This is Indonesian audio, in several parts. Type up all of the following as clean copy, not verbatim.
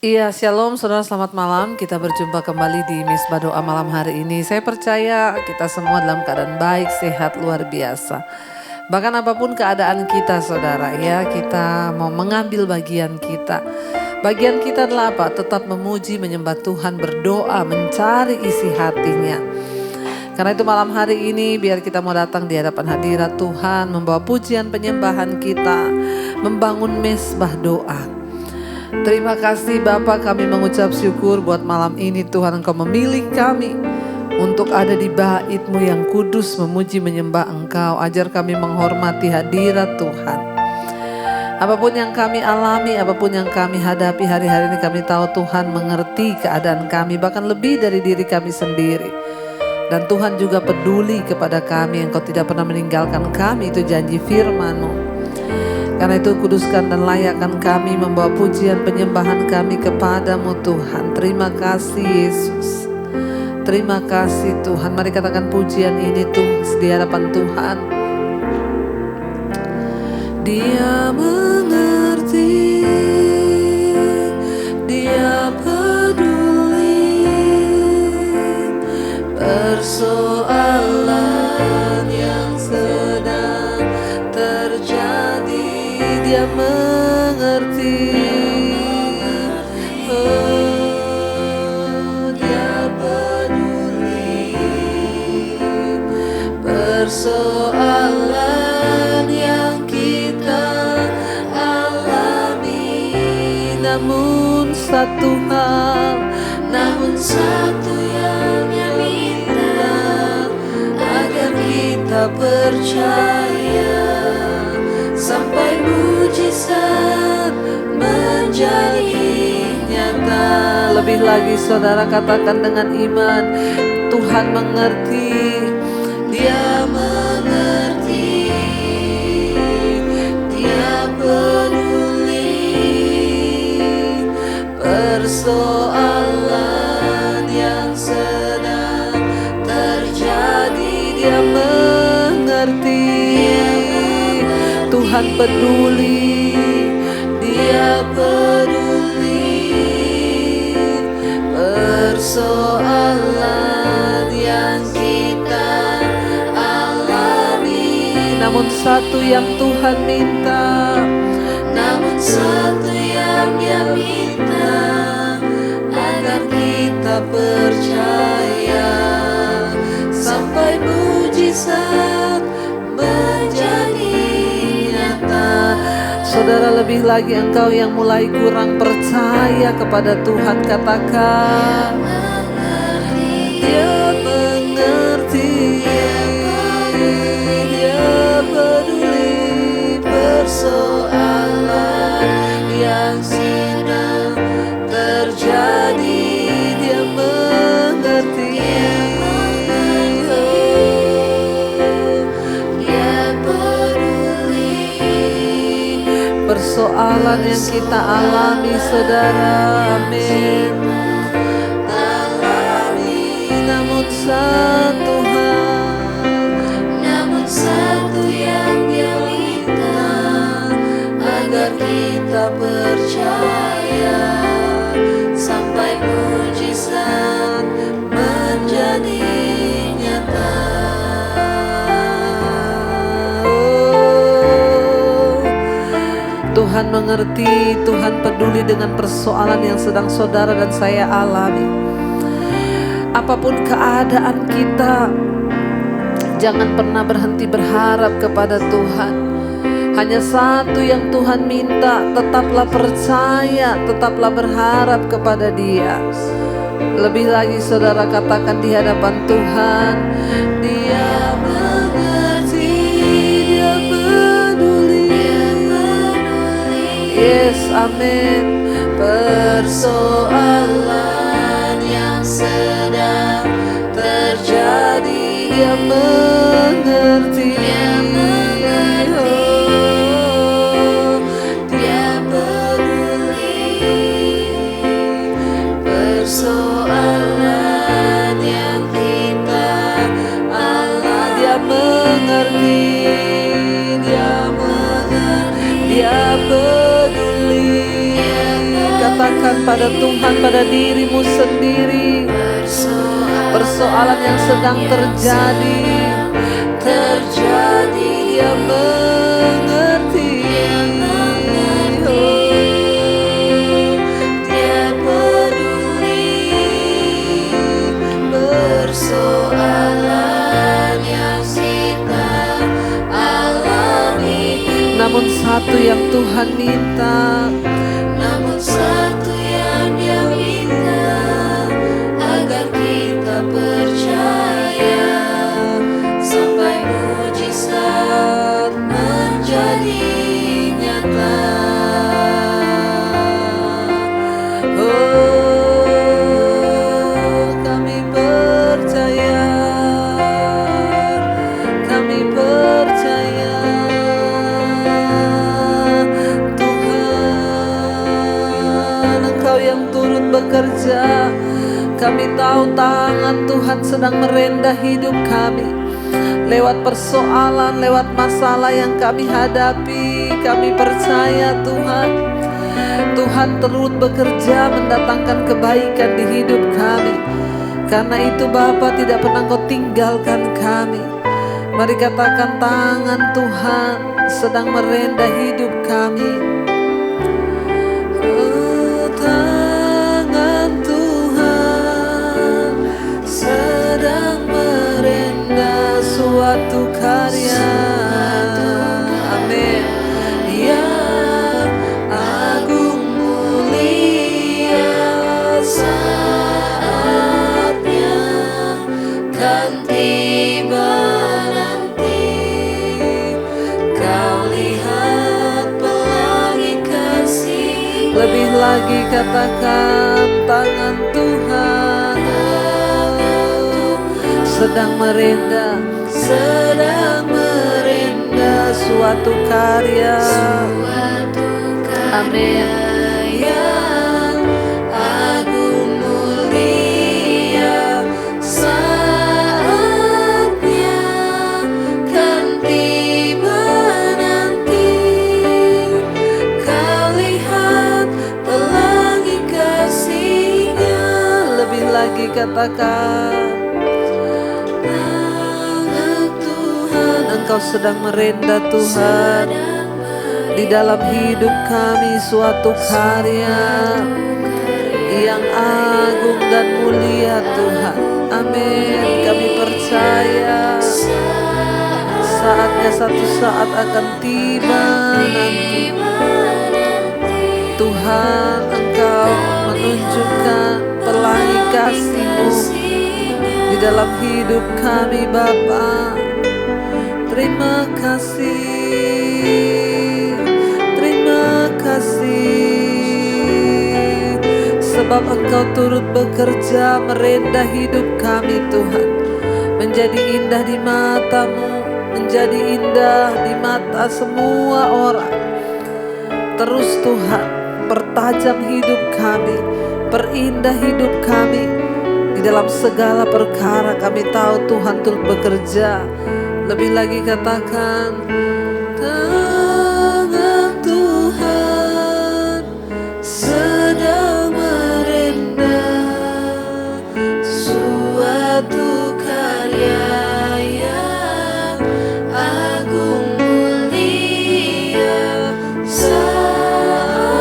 Iya, shalom saudara, selamat malam. Kita berjumpa kembali di Misbah Doa malam hari ini. Saya percaya kita semua dalam keadaan baik, sehat, luar biasa. Bahkan apapun keadaan kita saudara ya, kita mau mengambil bagian kita. Bagian kita adalah apa? Tetap memuji, menyembah Tuhan, berdoa, mencari isi hatinya. Karena itu malam hari ini biar kita mau datang di hadapan hadirat Tuhan, membawa pujian penyembahan kita, membangun mesbah doa. Terima kasih Bapa, kami mengucap syukur buat malam ini Tuhan Engkau memilih kami untuk ada di bait-Mu yang kudus, memuji menyembah Engkau. Ajar kami menghormati hadirat Tuhan. Apapun yang kami alami, apapun yang kami hadapi hari-hari ini, kami tahu Tuhan mengerti keadaan kami, bahkan lebih dari diri kami sendiri. Dan Tuhan juga peduli kepada kami, Engkau tidak pernah meninggalkan kami, itu janji firman-Mu. Karena itu kuduskan dan layakkan kami membawa pujian penyembahan kami kepadamu Tuhan. Terima kasih Yesus. Terima kasih Tuhan. Mari katakan pujian ini tuh di hadapan Tuhan. Dia mengerti, Dia peduli persoalan yang sedang terjadi. Dia mengerti, oh, Dia peduli persoalan yang kita alami. Namun satu yang Dia minta, agar kita percaya sampai mujizat menjadi nyata. Lebih lagi saudara katakan dengan iman, Tuhan mengerti, Dia mengerti, Dia peduli persoalan yang sedang terjadi. Dia mengerti, Tuhan peduli, Dia peduli persoalan yang kita alami. Namun satu yang Tuhan minta, Dia minta, agar kita percaya sampai mujizat menjadi. Saudara, lebih lagi engkau yang mulai kurang percaya kepada Tuhan, katakan Dia mengerti, Dia peduli persoalan yang sedang terjadi. Dia mengerti, persoalan yang kita alami saudara, amin. Namun satu yang Dia minta, agar kita percaya sampai mujizat menjadi nyata. Tuhan mengerti, Tuhan peduli dengan persoalan yang sedang saudara dan saya alami. Apapun keadaan kita, jangan pernah berhenti berharap kepada Tuhan. Hanya satu yang Tuhan minta, tetaplah percaya, tetaplah berharap kepada Dia. Lebih lagi saudara katakan di hadapan Tuhan, Dia mengerti, Dia peduli. Yes, amin. Persoalan yang sedang terjadi, Dia mengerti, oh, Dia peduli persoalan yang kita alami. Dia mengerti, Dia peduli. katakan pada Tuhan, pada dirimu sendiri, persoalan yang sedang terjadi, Dia mengerti. Dia peduli persoalan yang kita alami. Namun satu yang Tuhan minta, Dia minta agar kita percaya sampai mujizat menjadi nyata. Oh, kami percaya, Tuhan, Engkau yang turut bekerja. Kami tahu tangan Tuhan sedang merendah hidup kami. Lewat persoalan, lewat masalah yang kami hadapi, kami percaya Tuhan turut bekerja mendatangkan kebaikan di hidup kami. Karena itu Bapa, tidak pernah Kau tinggalkan kami. Mari katakan, tangan Tuhan sedang merendah hidup kami. Tangan Tuhan sedang merendah suatu karya. Amin. Yang agung mulia, saatnya kan tiba nanti. Kau lihat pelangi kasih. Lebih lagi katakan, tangan Tuhan sedang merendah suatu karya. Amin. Yang agung mulia, saatnya kan tiba nanti. Kau lihat pelangi kasih-Nya. Lebih lagi katakan, Engkau sedang merendah Tuhan di dalam hidup kami suatu karya yang agung dan mulia Tuhan. Amin. Kami percaya saatnya satu saat akan tiba nanti. Tuhan, Engkau menunjukkan pelangi kasih-Mu di dalam hidup kami Bapa. Terima kasih, sebab Engkau turut bekerja merendah hidup kami Tuhan, menjadi indah di mata-Mu, menjadi indah di mata semua orang. Terus Tuhan, pertajam hidup kami, perindah hidup kami di dalam segala perkara. Kami tahu Tuhan turut bekerja. Lebih lagi katakan, tangan Tuhan sedang merendah suatu karya yang agung mulia, saatnya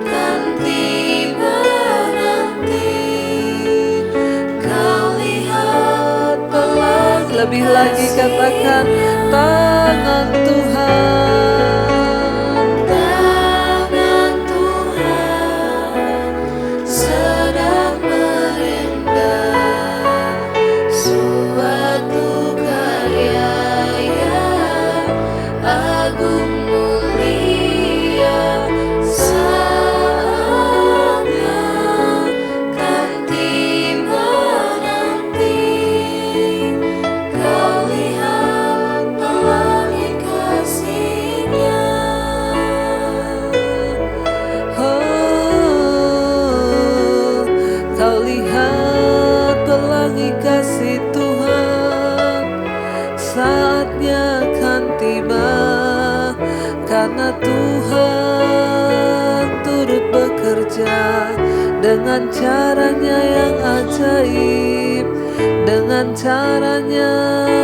kan tiba nanti. Kau lihat pelangi. Lebih lagi katakan, tangan Tuhan, tangan Tuhan sedang merendah suatu karya yang agung mulia, saatnya kan tiba nanti. Kau lihat pelangi kasih-Nya. Oh, kau lihat pelangi kasih Tuhan, saatnya kan tiba. Karena Tuhan dengan caranya yang ajaib, dengan caranya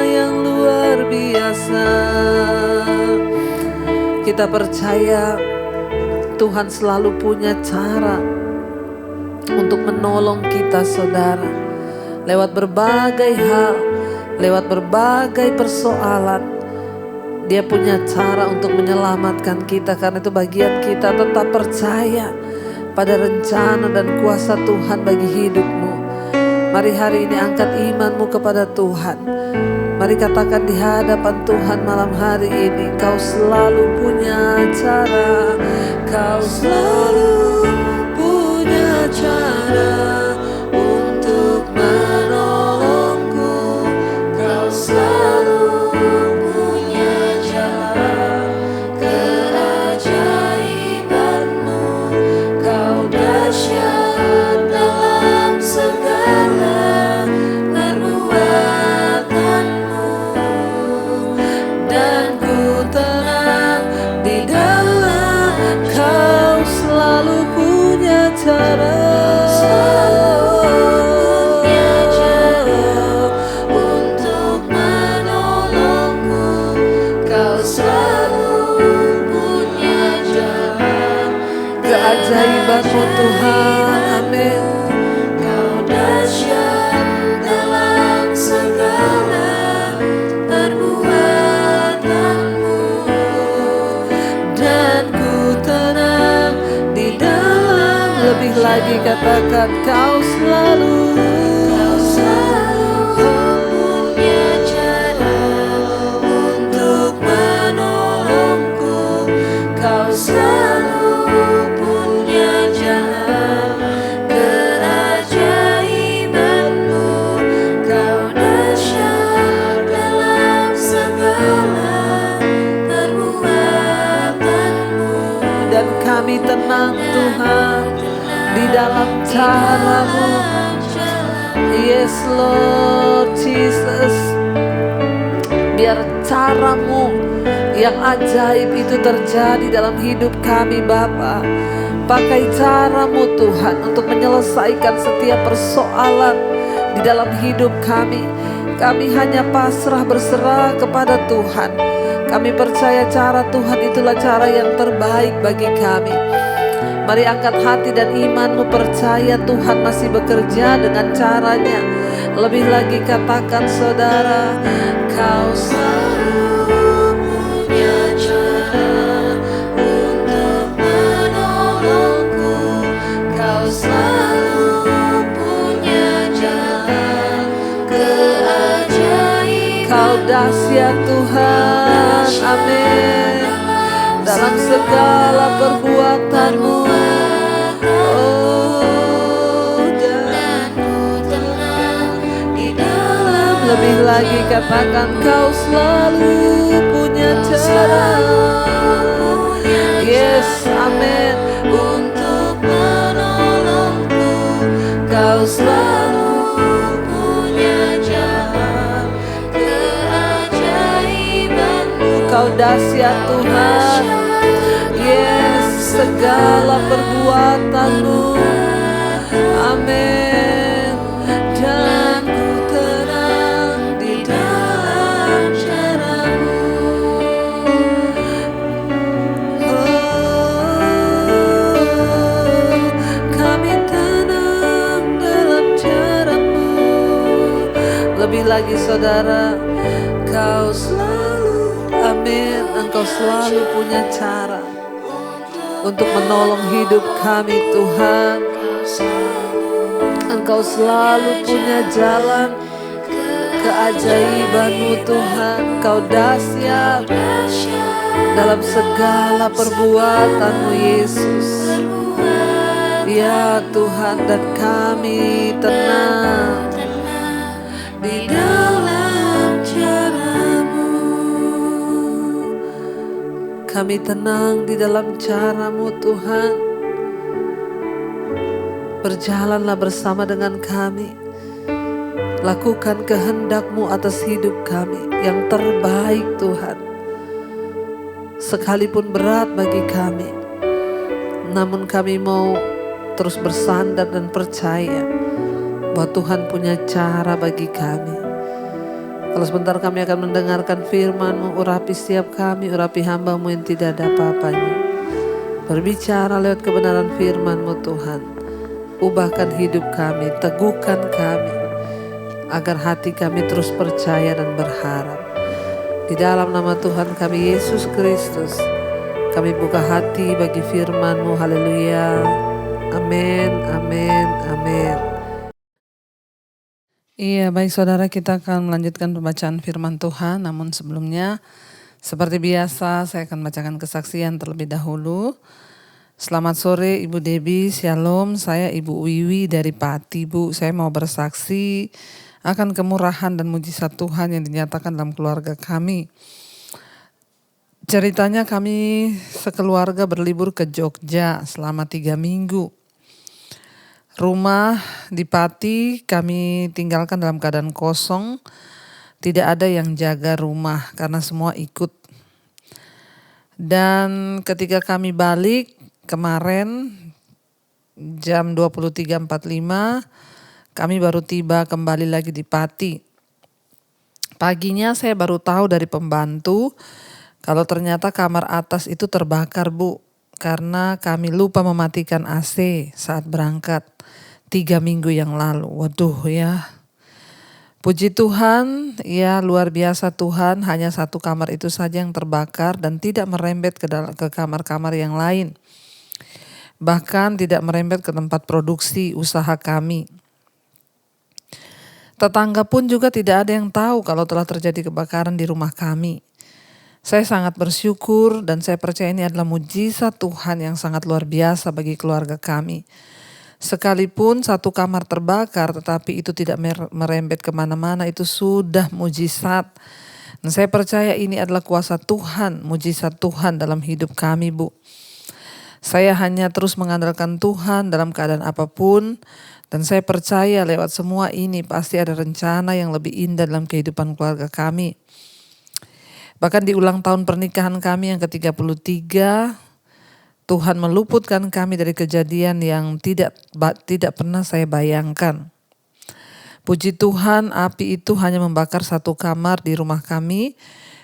yang luar biasa. Kita percaya Tuhan selalu punya cara untuk menolong kita saudara. Lewat berbagai hal, lewat berbagai persoalan, Dia punya cara untuk menyelamatkan kita. Karena itu bagian kita tetap percaya pada rencana dan kuasa Tuhan bagi hidupmu. Mari hari ini angkat imanmu kepada Tuhan. Mari katakan di hadapan Tuhan malam hari ini, Kau selalu punya cara, Kau selalu punya cara untuk menolongku. Kau selalu punya jalan keajaibanmu. Kau dahsyat dalam segala perbuatanmu, dan ku tenang di dalam Kau selalu punya cara. Untuk menolongku. Kau selalu punya jalan keajaibanmu Tuhan. Amin. Kau dahsyat dalam segala perbuatanmu, dan ku tenang di dalam. Lebih lagi katakan, Kau selalu punya cara untuk menolongku. Kau selalu punya jalan keajaibanmu. Kau dahsyat dalam segala perbuatanmu, dan kami tenang Tuhan di dalam cara-Mu. Yes Lord Jesus, biar cara-Mu yang ajaib itu terjadi dalam hidup kami Bapa. Pakai cara-Mu Tuhan untuk menyelesaikan setiap persoalan di dalam hidup kami. Kami hanya pasrah berserah kepada Tuhan. Kami percaya cara Tuhan itulah cara yang terbaik bagi kami. Mari angkat hati dan imanmu, percaya Tuhan masih bekerja dengan caranya. Lebih lagi katakan saudara, Kau selalu punya cara untuk menolongku. Kau selalu punya jalan keajaiban. Kau dahsyat Tuhan, amin, dalam segala perbuatanmu. Lebih lagi katakan, Kau selalu punya cara. Yes, amin, untuk menolongku. Kau selalu punya jalan keajaibanmu. Kau dahsyat Tuhan. Yes, segala perbuatanmu. Amin. Lebih lagi saudara, Kau selalu, amin, Engkau selalu punya cara untuk menolong hidup kami Tuhan. Engkau selalu punya jalan keajaiban-Mu Tuhan. Kau dahsyat dalam segala perbuatan-Mu Yesus. Ya Tuhan, dan kami tenang di dalam cara-Mu. Kami tenang di dalam cara-Mu Tuhan. Berjalanlah bersama dengan kami. Lakukan kehendak-Mu atas hidup kami yang terbaik Tuhan. Sekalipun berat bagi kami, namun kami mau terus bersandar dan percaya bahwa Tuhan punya cara bagi kami. Kalau sebentar kami akan mendengarkan firman-Mu, urapi setiap kami, urapi hamba-Mu yang tidak ada apa-apanya. Berbicara lewat kebenaran firman-Mu Tuhan. Ubahkan hidup kami, teguhkan kami, agar hati kami terus percaya dan berharap. Di dalam nama Tuhan kami Yesus Kristus, kami buka hati bagi firman-Mu. Haleluya. Amin, amin, amin. Iya, baik saudara, kita akan melanjutkan pembacaan firman Tuhan. Namun sebelumnya, seperti biasa, saya akan bacakan kesaksian terlebih dahulu. Selamat sore Ibu Debbie, Shalom. Saya Ibu Wiwi dari Pati, Bu. Saya mau bersaksi akan kemurahan dan mujizat Tuhan yang dinyatakan dalam keluarga kami. Ceritanya kami sekeluarga berlibur ke Jogja selama 3 minggu. Rumah di Pati kami tinggalkan dalam keadaan kosong. Tidak ada yang jaga rumah karena semua ikut. Dan ketika kami balik kemarin jam 23.45 kami baru tiba kembali lagi di Pati. Paginya saya baru tahu dari pembantu kalau ternyata kamar atas itu terbakar, Bu. Karena kami lupa mematikan AC saat berangkat 3 minggu yang lalu. Waduh ya. Puji Tuhan, ya luar biasa Tuhan, hanya satu kamar itu saja yang terbakar dan tidak merembet ke kamar-kamar yang lain. Bahkan tidak merembet ke tempat produksi usaha kami. Tetangga pun juga tidak ada yang tahu kalau telah terjadi kebakaran di rumah kami. Saya sangat bersyukur dan saya percaya ini adalah mujizat Tuhan yang sangat luar biasa bagi keluarga kami. Sekalipun satu kamar terbakar tetapi itu tidak merembet kemana-mana, itu sudah mujizat. Dan saya percaya ini adalah kuasa Tuhan, mujizat Tuhan dalam hidup kami, Bu. Saya hanya terus mengandalkan Tuhan dalam keadaan apapun. Dan saya percaya lewat semua ini pasti ada rencana yang lebih indah dalam kehidupan keluarga kami. Bahkan di ulang tahun pernikahan kami yang ke-33, Tuhan meluputkan kami dari kejadian yang tidak pernah saya bayangkan. Puji Tuhan, api itu hanya membakar satu kamar di rumah kami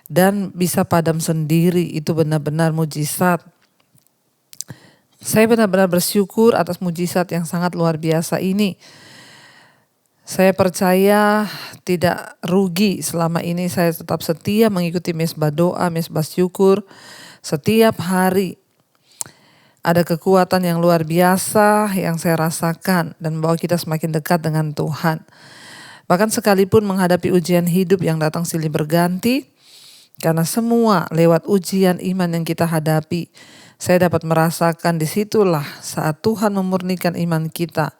dan bisa padam sendiri. Itu benar-benar mujizat. Saya benar-benar bersyukur atas mujizat yang sangat luar biasa ini. Saya percaya tidak rugi selama ini saya tetap setia mengikuti mesbah doa, mesbah syukur. Setiap hari ada kekuatan yang luar biasa yang saya rasakan dan membawa kita semakin dekat dengan Tuhan. Bahkan sekalipun menghadapi ujian hidup yang datang silih berganti, karena semua lewat ujian iman yang kita hadapi, saya dapat merasakan disitulah saat Tuhan memurnikan iman kita.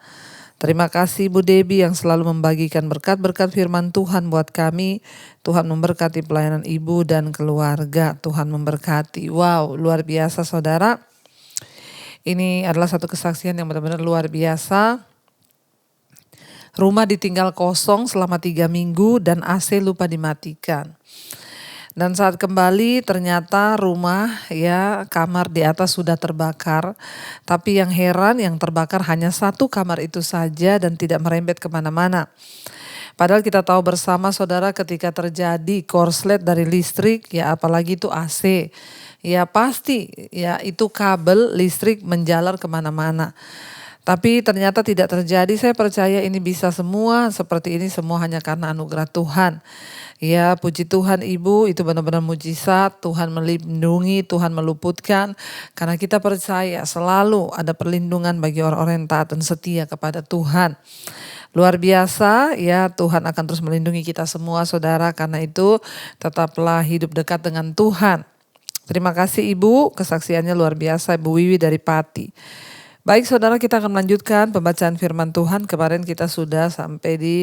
Terima kasih Bu Debbie yang selalu membagikan berkat-berkat firman Tuhan buat kami. Tuhan memberkati pelayanan Ibu dan keluarga. Tuhan memberkati. Wow, luar biasa saudara. Ini adalah satu kesaksian yang benar-benar luar biasa. Rumah ditinggal kosong selama 3 minggu dan AC lupa dimatikan. Dan saat kembali ternyata rumah kamar di atas sudah terbakar. Tapi yang heran yang terbakar hanya satu kamar itu saja dan tidak merembet kemana-mana. Padahal kita tahu bersama saudara ketika terjadi korslet dari listrik apalagi itu AC. Ya pasti itu kabel listrik menjalar kemana-mana. Tapi ternyata tidak terjadi. Saya percaya ini bisa semua seperti ini semua hanya karena anugerah Tuhan. Ya puji Tuhan Ibu, itu benar-benar mujizat. Tuhan melindungi, Tuhan meluputkan. Karena kita percaya selalu ada perlindungan bagi orang-orang yang taat dan setia kepada Tuhan. Luar biasa Tuhan akan terus melindungi kita semua saudara. Karena itu tetaplah hidup dekat dengan Tuhan. Terima kasih Ibu, kesaksiannya luar biasa Ibu Wiwi dari Pati. Baik saudara, kita akan melanjutkan pembacaan firman Tuhan. Kemarin kita sudah sampai di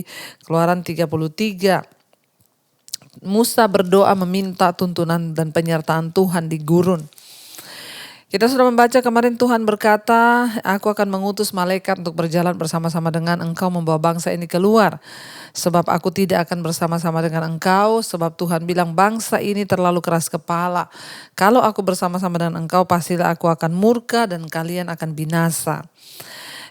Keluaran 33. Musa berdoa meminta tuntunan dan penyertaan Tuhan di gurun. Kita sudah membaca kemarin Tuhan berkata, aku akan mengutus malaikat untuk berjalan bersama-sama dengan engkau membawa bangsa ini keluar. Sebab aku tidak akan bersama-sama dengan engkau, sebab Tuhan bilang bangsa ini terlalu keras kepala. Kalau aku bersama-sama dengan engkau, pastilah aku akan murka dan kalian akan binasa.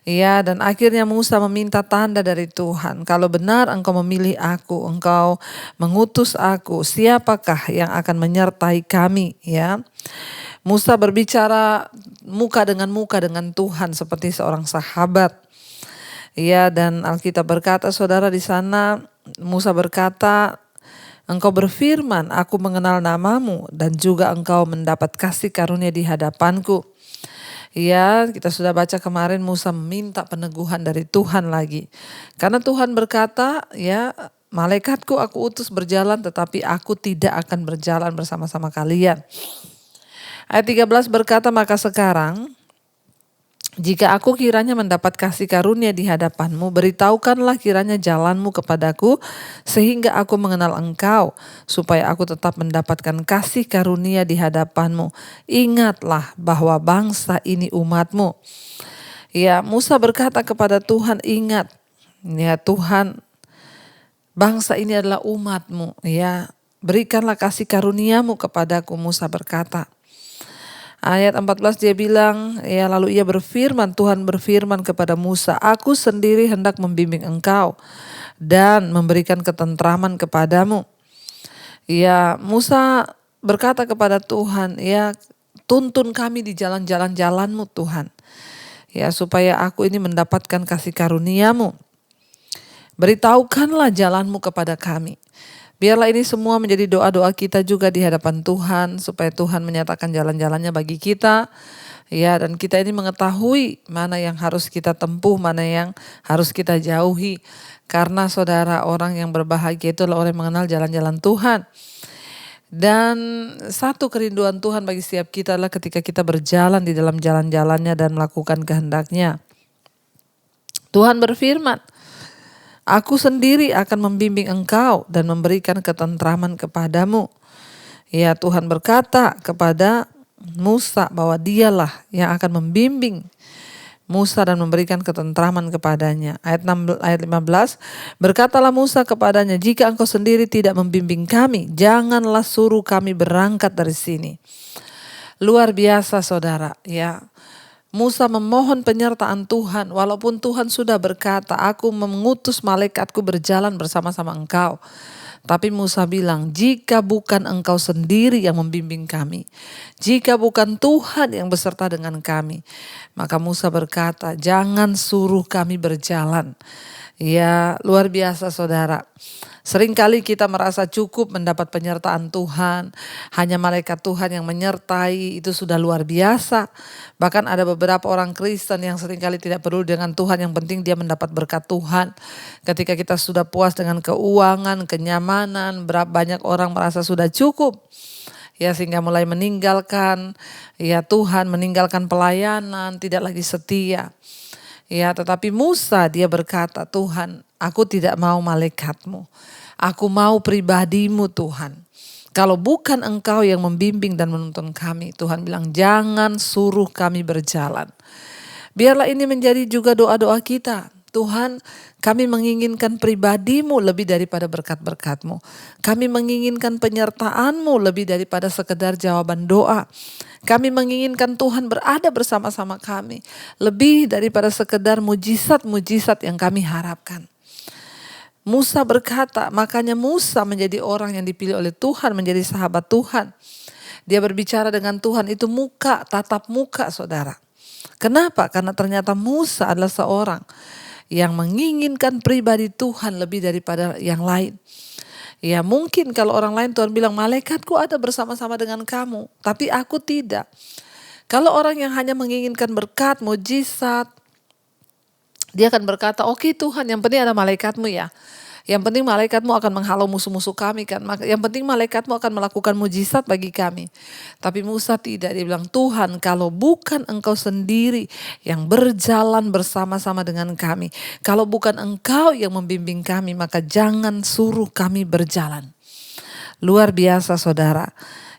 Ya, dan akhirnya Musa meminta tanda dari Tuhan. Kalau benar engkau memilih aku, engkau mengutus aku, siapakah yang akan menyertai kami? Ya, Musa berbicara muka dengan Tuhan seperti seorang sahabat. Ya, dan Alkitab berkata, saudara, di sana Musa berkata, engkau berfirman, aku mengenal namamu dan juga engkau mendapat kasih karunia di hadapanku. Ya, kita sudah baca kemarin Musa meminta peneguhan dari Tuhan lagi. Karena Tuhan berkata, ya, malaikatku aku utus berjalan tetapi aku tidak akan berjalan bersama-sama kalian. Ayat 13 berkata, maka sekarang jika aku kiranya mendapat kasih karunia di hadapanmu, beritahukanlah kiranya jalanmu kepadaku sehingga aku mengenal engkau, supaya aku tetap mendapatkan kasih karunia di hadapanmu. Ingatlah bahwa bangsa ini umatmu. Ya, Musa berkata kepada Tuhan, ingat, ya Tuhan, bangsa ini adalah umatmu. Ya, berikanlah kasih karuniamu kepadaku, Musa berkata. Ayat 14 dia bilang, ya lalu ia berfirman, Tuhan berfirman kepada Musa, aku sendiri hendak membimbing engkau dan memberikan ketentraman kepadamu. Ya, Musa berkata kepada Tuhan, ya tuntun kami di jalan-jalan-jalanmu Tuhan. Ya, supaya aku ini mendapatkan kasih karuniamu. Beritahukanlah jalanmu kepada kami. Biarlah ini semua menjadi doa-doa kita juga di hadapan Tuhan, supaya Tuhan menyatakan jalan-jalannya bagi kita. Ya, dan kita ini mengetahui mana yang harus kita tempuh, mana yang harus kita jauhi. Karena saudara, orang yang berbahagia itu adalah orang yang mengenal jalan-jalan Tuhan. Dan satu kerinduan Tuhan bagi setiap kita adalah ketika kita berjalan di dalam jalan-jalannya dan melakukan kehendaknya. Tuhan berfirman, aku sendiri akan membimbing engkau dan memberikan ketentraman kepadamu. Ya, Tuhan berkata kepada Musa bahwa dialah yang akan membimbing Musa dan memberikan ketentraman kepadanya. Ayat 15, berkatalah Musa kepadanya, jika engkau sendiri tidak membimbing kami, janganlah suruh kami berangkat dari sini. Luar biasa saudara, ya. Musa memohon penyertaan Tuhan, walaupun Tuhan sudah berkata, aku mengutus malaikatku berjalan bersama-sama engkau. Tapi Musa bilang, jika bukan engkau sendiri yang membimbing kami, jika bukan Tuhan yang beserta dengan kami, maka Musa berkata, jangan suruh kami berjalan. Ya, luar biasa saudara. Seringkali kita merasa cukup mendapat penyertaan Tuhan. Hanya malaikat Tuhan yang menyertai, itu sudah luar biasa. Bahkan ada beberapa orang Kristen yang seringkali tidak perlu dengan Tuhan, yang penting dia mendapat berkat Tuhan. Ketika kita sudah puas dengan keuangan, kenyamanan, banyak orang merasa sudah cukup. Ya, sehingga mulai meninggalkan ya Tuhan, meninggalkan pelayanan, tidak lagi setia. Ya, tetapi Musa dia berkata, Tuhan, aku tidak mau malaikatmu. Aku mau pribadimu Tuhan. Kalau bukan engkau yang membimbing dan menuntun kami, Tuhan bilang jangan suruh kami berjalan. Biarlah ini menjadi juga doa-doa kita. Tuhan, kami menginginkan pribadimu lebih daripada berkat-berkatmu. Kami menginginkan penyertaanmu lebih daripada sekedar jawaban doa. Kami menginginkan Tuhan berada bersama-sama kami. Lebih daripada sekedar mujizat-mujizat yang kami harapkan. Musa berkata, makanya Musa menjadi orang yang dipilih oleh Tuhan, menjadi sahabat Tuhan. Dia berbicara dengan Tuhan itu muka, tatap muka saudara. Kenapa? Karena ternyata Musa adalah seorang yang menginginkan pribadi Tuhan lebih daripada yang lain. Ya mungkin kalau orang lain Tuhan bilang malaikatku ada bersama-sama dengan kamu, tapi aku tidak. Kalau orang yang hanya menginginkan berkat, mujizat, dia akan berkata, oke Tuhan, yang penting ada malaikatmu ya. Yang penting malaikatmu akan menghalau musuh-musuh kami kan. Yang penting malaikatmu akan melakukan mujizat bagi kami. Tapi Musa tidak, dia bilang Tuhan kalau bukan engkau sendiri yang berjalan bersama-sama dengan kami. Kalau bukan engkau yang membimbing kami maka jangan suruh kami berjalan. Luar biasa saudara.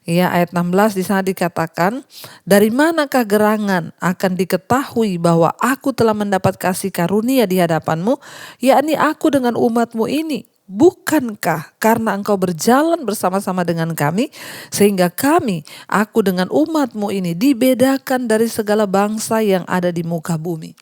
Ya, ayat 16 di sana dikatakan, dari manakah gerangan akan diketahui bahwa aku telah mendapat kasih karunia di hadapanmu, yakni aku dengan umatmu ini. Bukankah karena engkau berjalan bersama-sama dengan kami, sehingga kami, aku dengan umatmu ini dibedakan dari segala bangsa yang ada di muka bumi.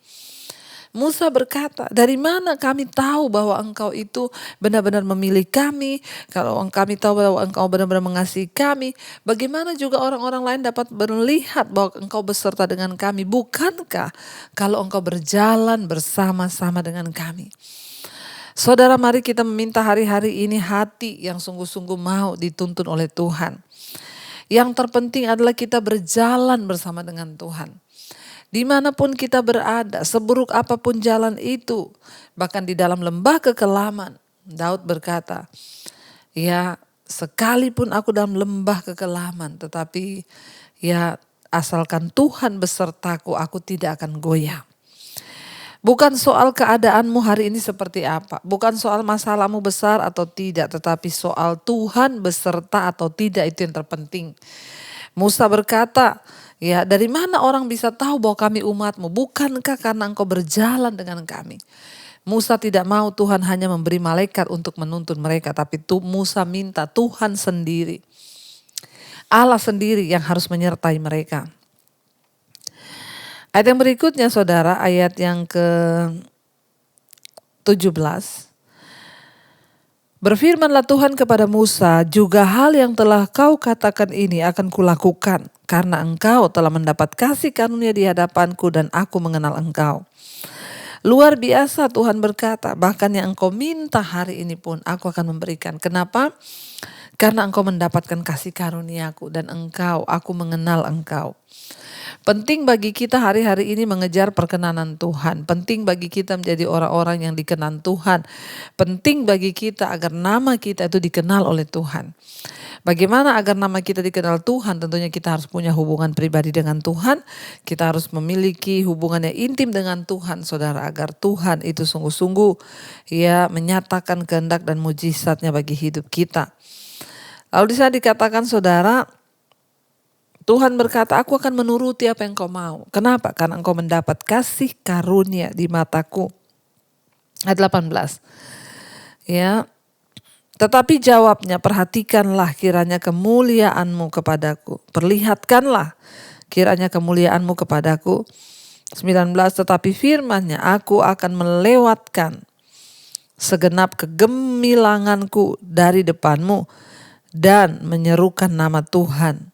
Musa berkata, dari mana kami tahu bahwa engkau itu benar-benar memilih kami? Kalau kami tahu bahwa engkau benar-benar mengasihi kami, bagaimana juga orang-orang lain dapat melihat bahwa engkau beserta dengan kami? Bukankah kalau engkau berjalan bersama-sama dengan kami? Saudara, mari kita meminta hari-hari ini hati yang sungguh-sungguh mau dituntun oleh Tuhan. Yang terpenting adalah kita berjalan bersama dengan Tuhan. Dimanapun kita berada, seburuk apapun jalan itu, bahkan di dalam lembah kekelaman, Daud berkata, ya sekalipun aku dalam lembah kekelaman, tetapi ya asalkan Tuhan besertaku, aku tidak akan goyah. Bukan soal keadaanmu hari ini seperti apa. Bukan soal masalahmu besar atau tidak. Tetapi soal Tuhan beserta atau tidak, itu yang terpenting. Musa berkata, ya dari mana orang bisa tahu bahwa kami umatmu? Bukankah karena engkau berjalan dengan kami? Musa tidak mau Tuhan hanya memberi malaikat untuk menuntun mereka. Tapi Musa minta Tuhan sendiri. Allah sendiri yang harus menyertai mereka. Ayat yang berikutnya saudara, ayat yang ke-17. Berfirmanlah Tuhan kepada Musa, juga hal yang telah kau katakan ini akan kulakukan, karena engkau telah mendapat kasih karunia di hadapanku dan aku mengenal engkau. Luar biasa Tuhan berkata, bahkan yang engkau minta hari ini pun aku akan memberikan. Kenapa? Karena engkau mendapatkan kasih karuniaku dan aku mengenal engkau. Penting bagi kita hari-hari ini mengejar perkenanan Tuhan. Penting bagi kita menjadi orang-orang yang dikenal Tuhan. Penting bagi kita agar nama kita itu dikenal oleh Tuhan. Bagaimana agar nama kita dikenal Tuhan? Tentunya kita harus punya hubungan pribadi dengan Tuhan. Kita harus memiliki hubungan yang intim dengan Tuhan, saudara. Agar Tuhan itu sungguh-sungguh ya menyatakan kehendak dan mujizatnya bagi hidup kita. Lalu di sana dikatakan saudara, Tuhan berkata, aku akan menuruti apa yang kau mau. Kenapa? Karena engkau mendapat kasih karunia di mataku. Ayat 18. Ya. Tetapi jawabnya, perhatikanlah kiranya kemuliaanmu kepadaku. Perlihatkanlah kiranya kemuliaanmu kepadaku. 19. Tetapi firman-Nya, aku akan melewatkan segenap kegemilanganku dari depanmu dan menyerukan nama Tuhan.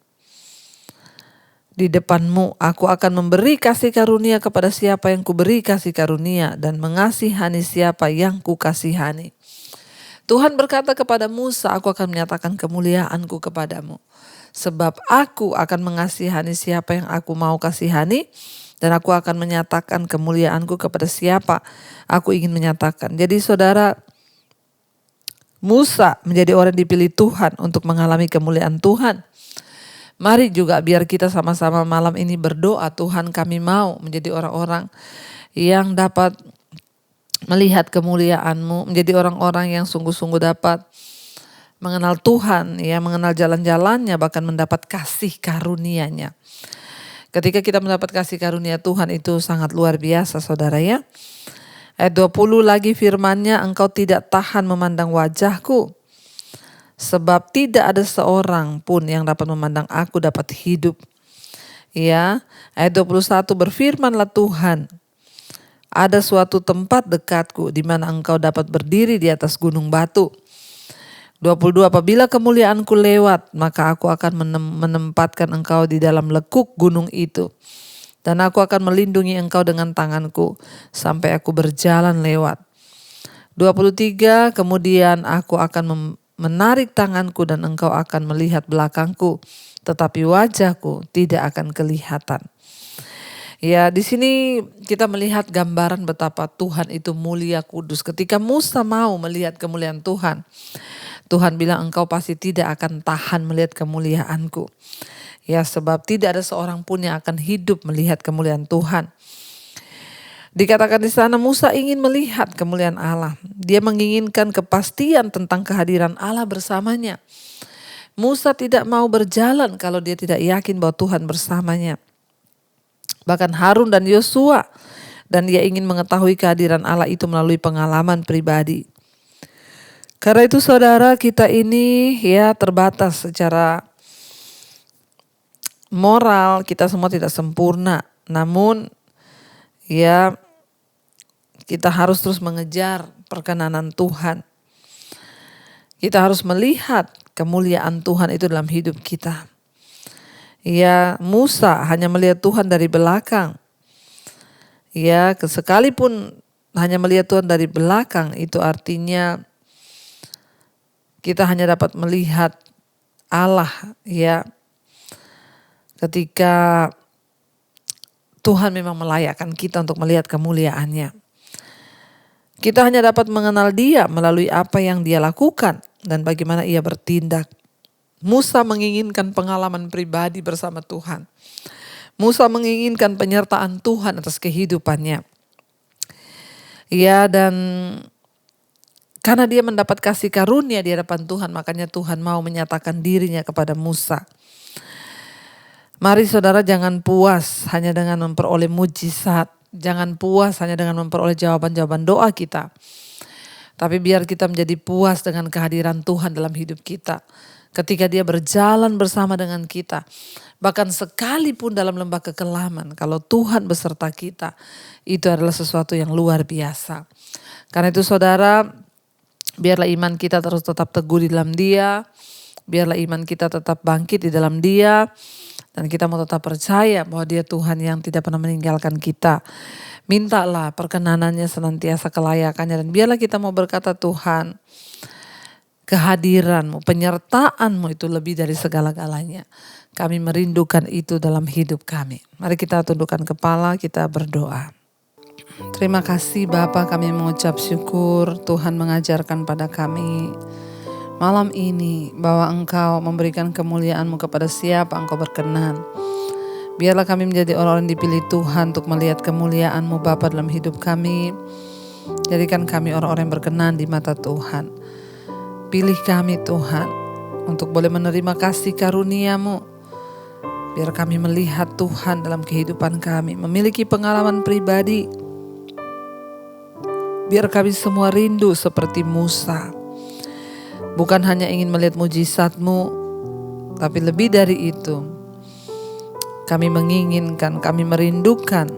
Di depanmu aku akan memberi kasih karunia kepada siapa yang kuberi kasih karunia dan mengasihani siapa yang kukasihani. Tuhan berkata kepada Musa, aku akan menyatakan kemuliaanku kepadamu. Sebab aku akan mengasihani siapa yang aku mau kasihani dan aku akan menyatakan kemuliaanku kepada siapa aku ingin menyatakan. Jadi saudara, Musa menjadi orang dipilih Tuhan untuk mengalami kemuliaan Tuhan. Mari juga biar kita sama-sama malam ini berdoa, Tuhan kami mau menjadi orang-orang yang dapat melihat kemuliaan-Mu, menjadi orang-orang yang sungguh-sungguh dapat mengenal Tuhan, ya, mengenal jalan-jalannya, bahkan mendapat kasih karunia-Nya. Ketika kita mendapat kasih karunia Tuhan itu sangat luar biasa saudara ya. Ayat 20 lagi firman-Nya, engkau tidak tahan memandang wajahku. Sebab tidak ada seorang pun yang dapat memandang aku dapat hidup. Ya, ayat 21 berfirmanlah Tuhan, ada suatu tempat dekatku di mana engkau dapat berdiri di atas gunung batu. 22 apabila kemuliaanku lewat, maka aku akan menempatkan engkau di dalam lekuk gunung itu. Dan aku akan melindungi engkau dengan tanganku sampai aku berjalan lewat. 23 kemudian aku akan menarik tanganku dan engkau akan melihat belakangku, tetapi wajahku tidak akan kelihatan. Ya, di sini kita melihat gambaran betapa Tuhan itu mulia kudus. Ketika Musa mau melihat kemuliaan Tuhan, Tuhan bilang engkau pasti tidak akan tahan melihat kemuliaanku. Ya, sebab tidak ada seorang pun yang akan hidup melihat kemuliaan Tuhan. Dikatakan di sana Musa ingin melihat kemuliaan Allah. Dia menginginkan kepastian tentang kehadiran Allah bersamanya. Musa tidak mau berjalan kalau dia tidak yakin bahwa Tuhan bersamanya. Bahkan Harun dan Yosua, dan dia ingin mengetahui kehadiran Allah itu melalui pengalaman pribadi. Karena itu saudara, kita ini ya terbatas secara moral, kita semua tidak sempurna. Namun ya Kita harus terus mengejar perkenanan Tuhan. Kita harus melihat kemuliaan Tuhan itu dalam hidup kita. Ya, Musa hanya melihat Tuhan dari belakang. Ya, sekalipun hanya melihat Tuhan dari belakang, itu artinya kita hanya dapat melihat Allah, ya. Ketika Tuhan memang melayakkan kita untuk melihat kemuliaannya. Kita hanya dapat mengenal Dia melalui apa yang Dia lakukan dan bagaimana Ia bertindak. Musa menginginkan pengalaman pribadi bersama Tuhan. Musa menginginkan penyertaan Tuhan atas kehidupannya. Ya, dan karena dia mendapat kasih karunia di hadapan Tuhan, makanya Tuhan mau menyatakan dirinya kepada Musa. Mari saudara, jangan puas hanya dengan memperoleh mujizat. Jangan puas hanya dengan memperoleh jawaban-jawaban doa kita. Tapi biar kita menjadi puas dengan kehadiran Tuhan dalam hidup kita. Ketika Dia berjalan bersama dengan kita. Bahkan sekalipun dalam lembah kekelaman, kalau Tuhan beserta kita, itu adalah sesuatu yang luar biasa. Karena itu saudara, biarlah iman kita terus tetap teguh di dalam Dia. Biarlah iman kita tetap bangkit di dalam Dia. Dan kita mau tetap percaya bahwa Dia Tuhan yang tidak pernah meninggalkan kita. Mintalah perkenanannya senantiasa kelayakannya. Dan biarlah kita mau berkata, Tuhan, kehadiran-Mu, penyertaan-Mu itu lebih dari segala-galanya. Kami merindukan itu dalam hidup kami. Mari kita tundukkan kepala, kita berdoa. Terima kasih Bapa, kami mengucap syukur Tuhan mengajarkan pada kami malam ini bahwa Engkau memberikan kemuliaan-Mu kepada siapa Engkau berkenan. Biarlah kami menjadi orang-orang dipilih Tuhan untuk melihat kemuliaan-Mu Bapa dalam hidup kami. Jadikan kami orang-orang yang berkenan di mata Tuhan. Pilih kami Tuhan untuk boleh menerima kasih karunia-Mu. Biar kami melihat Tuhan dalam kehidupan kami, memiliki pengalaman pribadi. Biar kami semua rindu seperti Musa. Bukan hanya ingin melihat mujizat-Mu, tapi lebih dari itu, kami menginginkan, kami merindukan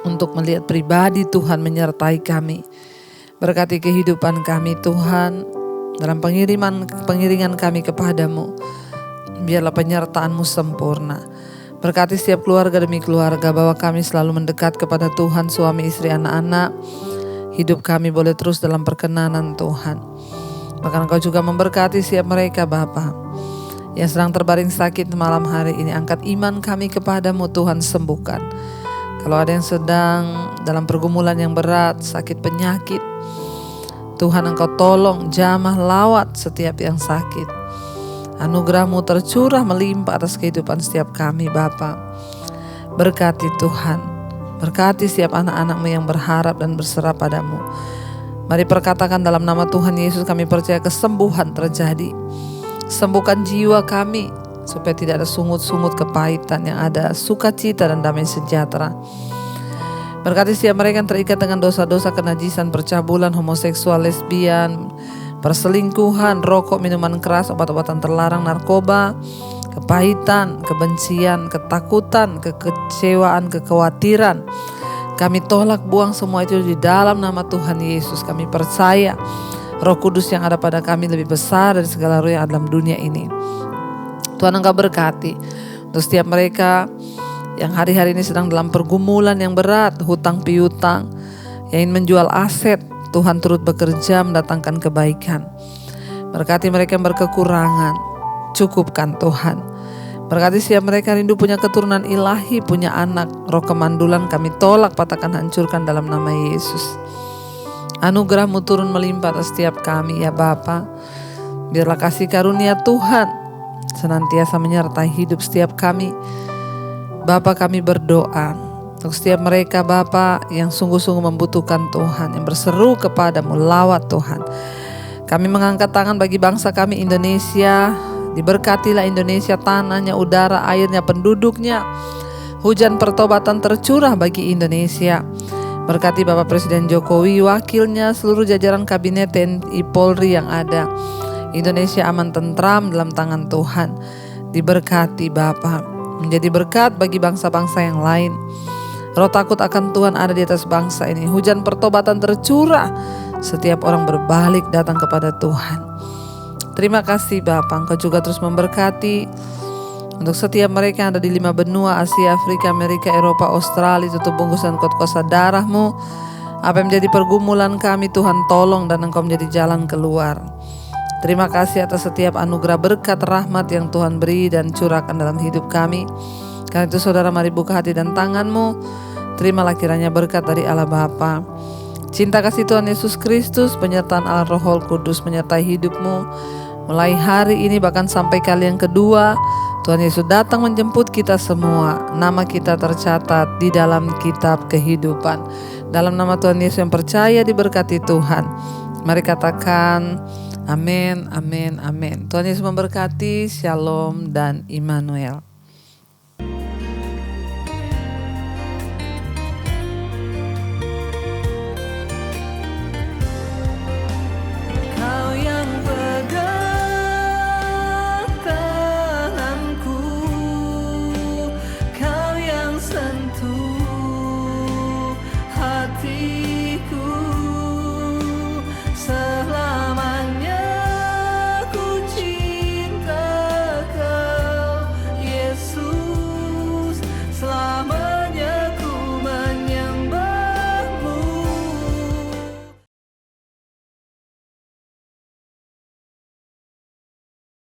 untuk melihat pribadi Tuhan menyertai kami. Berkati kehidupan kami Tuhan, dalam pengiringan kami kepadamu, biarlah penyertaan-Mu sempurna. Berkati setiap keluarga demi keluarga, bahwa kami selalu mendekat kepada Tuhan, suami, istri, anak-anak. Hidup kami boleh terus dalam perkenanan Tuhan. Bahkan Engkau juga memberkati setiap mereka Bapa yang sedang terbaring sakit malam hari ini. Angkat iman kami kepadamu Tuhan, sembuhkan. Kalau ada yang sedang dalam pergumulan yang berat, sakit penyakit, Tuhan Engkau tolong, jamah, lawat setiap yang sakit. Anugerah-Mu tercurah melimpah atas kehidupan setiap kami Bapa. Berkati Tuhan, berkati setiap anak-anak-Mu yang berharap dan berserah padamu. Mari perkatakan dalam nama Tuhan Yesus, kami percaya kesembuhan terjadi. Sembuhkan jiwa kami supaya tidak ada sungut-sungut kepahitan, yang ada sukacita dan damai sejahtera. Berkati setiap mereka yang terikat dengan dosa-dosa kenajisan, percabulan, homoseksual, lesbian, perselingkuhan, rokok, minuman keras, obat-obatan terlarang, narkoba, kepahitan, kebencian, ketakutan, kekecewaan, kekhawatiran. Kami tolak buang semua itu di dalam nama Tuhan Yesus. Kami percaya Roh Kudus yang ada pada kami lebih besar dari segala roh yang ada dalam dunia ini. Tuhan Engkau berkati untuk setiap mereka yang hari-hari ini sedang dalam pergumulan yang berat, hutang piutang, yang ingin menjual aset. Tuhan turut bekerja mendatangkan kebaikan. Berkati mereka yang berkekurangan, cukupkan Tuhan. Berkati setiap mereka rindu punya keturunan ilahi, punya anak. Roh kemandulan kami tolak, patahkan, hancurkan dalam nama Yesus. Anugerah-Mu turun melimpah atas setiap kami ya Bapa. Biarlah kasih karunia Tuhan senantiasa menyertai hidup setiap kami. Bapa, kami berdoa untuk setiap mereka Bapa yang sungguh-sungguh membutuhkan Tuhan, yang berseru kepadamu, lawat Tuhan. Kami mengangkat tangan bagi bangsa kami Indonesia. Diberkatilah Indonesia, tanahnya, udara, airnya, penduduknya. Hujan pertobatan tercurah bagi Indonesia. Berkati Bapak Presiden Jokowi, wakilnya, seluruh jajaran kabinet TNI Polri yang ada. Indonesia aman tentram dalam tangan Tuhan. Diberkati Bapak, menjadi berkat bagi bangsa-bangsa yang lain. Roh takut akan Tuhan ada di atas bangsa ini. Hujan pertobatan tercurah. Setiap orang berbalik datang kepada Tuhan. Terima kasih Bapa, Engkau juga terus memberkati untuk setiap mereka yang ada di 5 benua, Asia, Afrika, Amerika, Eropa, Australia. Tutup bungkusan kot-kosa darah-Mu. Apa yang menjadi pergumulan kami, Tuhan tolong dan Engkau menjadi jalan keluar. Terima kasih atas setiap anugerah berkat rahmat yang Tuhan beri dan curahkan dalam hidup kami. Karena itu saudara, mari buka hati dan tangan-Mu. Terimalah kiranya berkat dari Allah Bapa, cinta kasih Tuhan Yesus Kristus, penyertaan Allah Roh Kudus menyertai hidup-Mu. Mulai hari ini bahkan sampai kali yang kedua, Tuhan Yesus datang menjemput kita semua. Nama kita tercatat di dalam kitab kehidupan. Dalam nama Tuhan Yesus yang percaya diberkati Tuhan. Mari katakan amin, amin, amin. Tuhan Yesus memberkati. Shalom dan Immanuel.